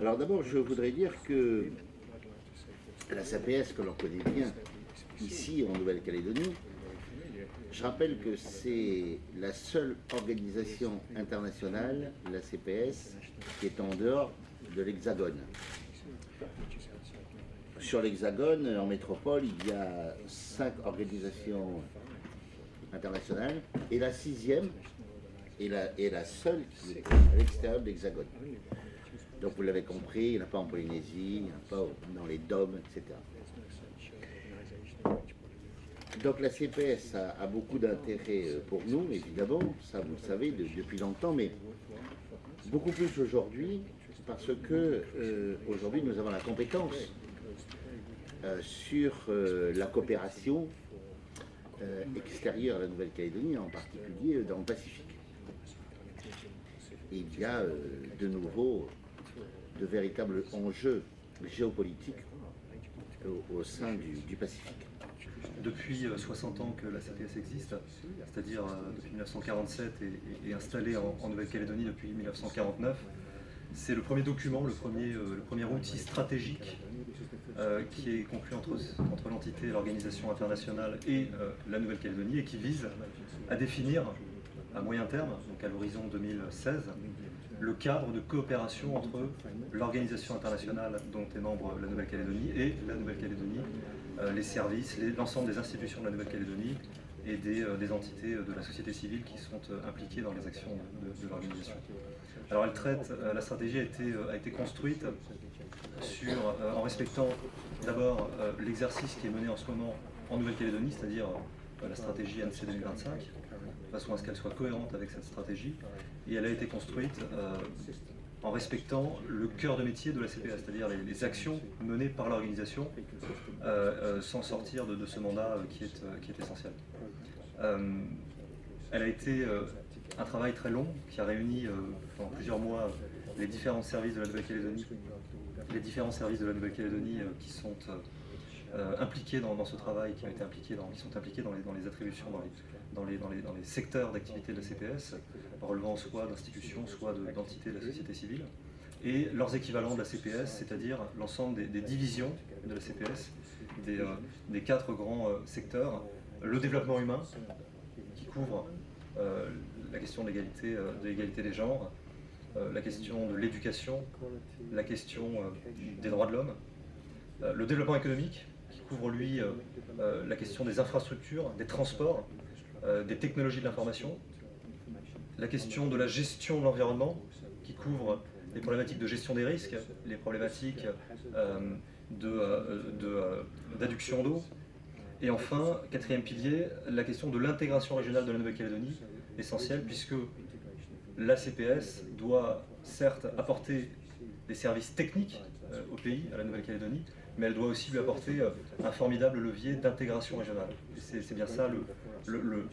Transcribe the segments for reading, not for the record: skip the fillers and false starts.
Alors d'abord, je voudrais dire que la CPS, que l'on connaît bien ici en Nouvelle-Calédonie, je rappelle que c'est la seule organisation internationale, la CPS, qui est en dehors de l'Hexagone. Sur l'Hexagone, en métropole, il y a 5 organisations internationales, et la 6e est la seule qui est à l'extérieur de l'Hexagone. Donc vous l'avez compris, il n'y en a pas en Polynésie, il n'y en a pas dans les DOM, etc. Donc la CPS a beaucoup d'intérêt pour nous, évidemment, ça vous le savez depuis longtemps, mais beaucoup plus aujourd'hui, parce que aujourd'hui nous avons la compétence sur la coopération extérieure à la Nouvelle-Calédonie, en particulier dans le Pacifique. Et il y a de nouveau de véritables enjeux géopolitiques au sein du Pacifique. Depuis 60 ans que la CPS existe, c'est-à-dire depuis 1947 et installée en Nouvelle-Calédonie depuis 1949, c'est le premier document, le premier outil stratégique qui est conclu entre l'entité et l'organisation internationale et la Nouvelle-Calédonie et qui vise à définir à moyen terme, donc à l'horizon 2016, le cadre de coopération entre l'organisation internationale dont est membre la Nouvelle-Calédonie et la Nouvelle-Calédonie, les services, l'ensemble des institutions de la Nouvelle-Calédonie et des entités de la société civile qui sont impliquées dans les actions de l'organisation. Alors la stratégie a été construite en respectant d'abord l'exercice qui est mené en ce moment en Nouvelle-Calédonie, c'est-à-dire la stratégie ANC 2025, de façon à ce qu'elle soit cohérente avec cette stratégie, et elle a été construite en respectant le cœur de métier de la CPS, c'est-à-dire les actions menées par l'organisation sans sortir de ce mandat qui est essentiel. Elle a été un travail très long qui a réuni pendant plusieurs mois les différents services de la Nouvelle-Calédonie, qui sont impliqués dans ce travail, qui sont impliqués dans les attributions, dans les secteurs d'activité de la CPS, relevant soit d'institutions, soit d'entités de la société civile, et leurs équivalents de la CPS, c'est-à-dire l'ensemble des divisions de la CPS, des 4 grands secteurs. Le développement humain, qui couvre la question de l'égalité des genres, la question de l'éducation, la question des droits de l'homme, le développement économique, qui couvre lui la question des infrastructures, des transports, des technologies de l'information, la question de la gestion de l'environnement, qui couvre les problématiques de gestion des risques, les problématiques d'adduction d'eau, et enfin, 4e pilier, la question de l'intégration régionale de la Nouvelle-Calédonie, essentielle, puisque la CPS doit certes apporter des services techniques au pays, à la Nouvelle-Calédonie, mais elle doit aussi lui apporter un formidable levier d'intégration régionale. C'est bien ça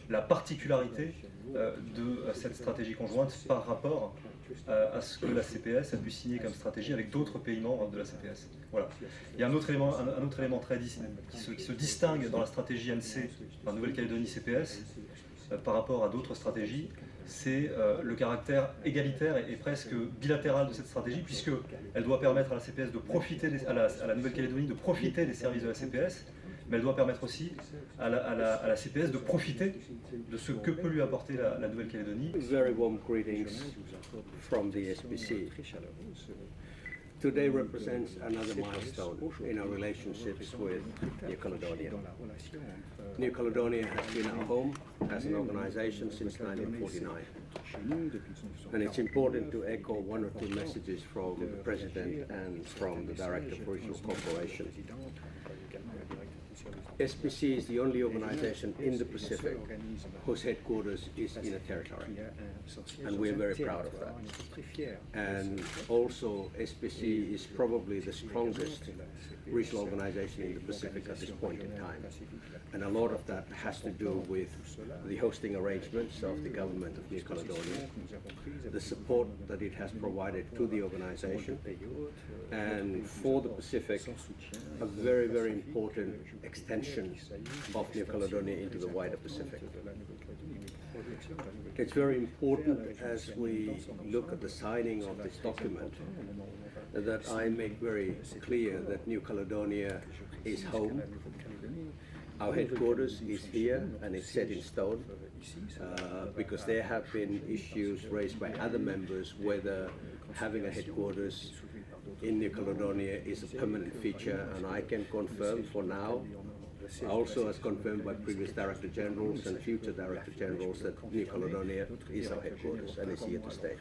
la particularité de cette stratégie conjointe par rapport à ce que la CPS a pu signer comme stratégie avec d'autres pays membres de la CPS. Voilà. Il y a un autre élément très qui se distingue dans la stratégie ANC, la Nouvelle-Calédonie CPS, par rapport à d'autres stratégies, c'est le caractère égalitaire et presque bilatéral de cette stratégie, puisqu'elle doit permettre à la CPS de profiter, à la Nouvelle-Calédonie de profiter des services de la CPS, mais elle doit permettre aussi à la CPS de profiter de ce que peut lui apporter la Nouvelle-Calédonie. Very warm greetings from the SPC. Today represents another milestone in our relationships with New Caledonia. New Caledonia has been our home as an organization since 1949. And it's important to echo one or two messages from the President and from the Director for Regional Cooperation. SPC is the only organization in the Pacific whose headquarters is in a territory, and we're very proud of that. And also, SPC is probably the strongest regional organization in the Pacific at this point in time. And a lot of that has to do with the hosting arrangements of the government of New Caledonia, the support that it has provided to the organization, and for the Pacific, a very, very important extension of New Caledonia into the wider Pacific. It's very important as we look at the signing of this document that I make very clear that New Caledonia is home. Our headquarters is here and it's set in stone because there have been issues raised by other members whether having a headquarters in New Caledonia is a permanent feature, and I can confirm for now, also as confirmed by previous Director Generals and future Director Generals, that New Caledonia is our headquarters and is here to stay.